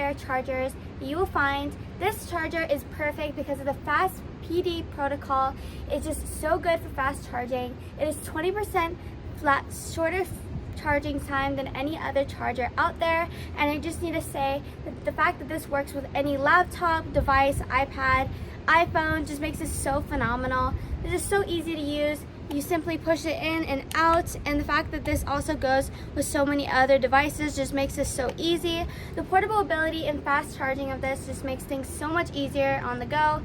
wire chargers you will find. This charger is perfect because of the fast PD protocol. It's just so good for fast charging. It is 20% shorter charging time than any other charger out there, and I just need to say that the fact that this works with any laptop, device, iPad, iPhone just makes it so phenomenal. It's just so easy to use. You simply push it in and out, and the fact that this also goes with so many other devices just makes this so easy. The portable ability and fast charging of this just makes things so much easier on the go.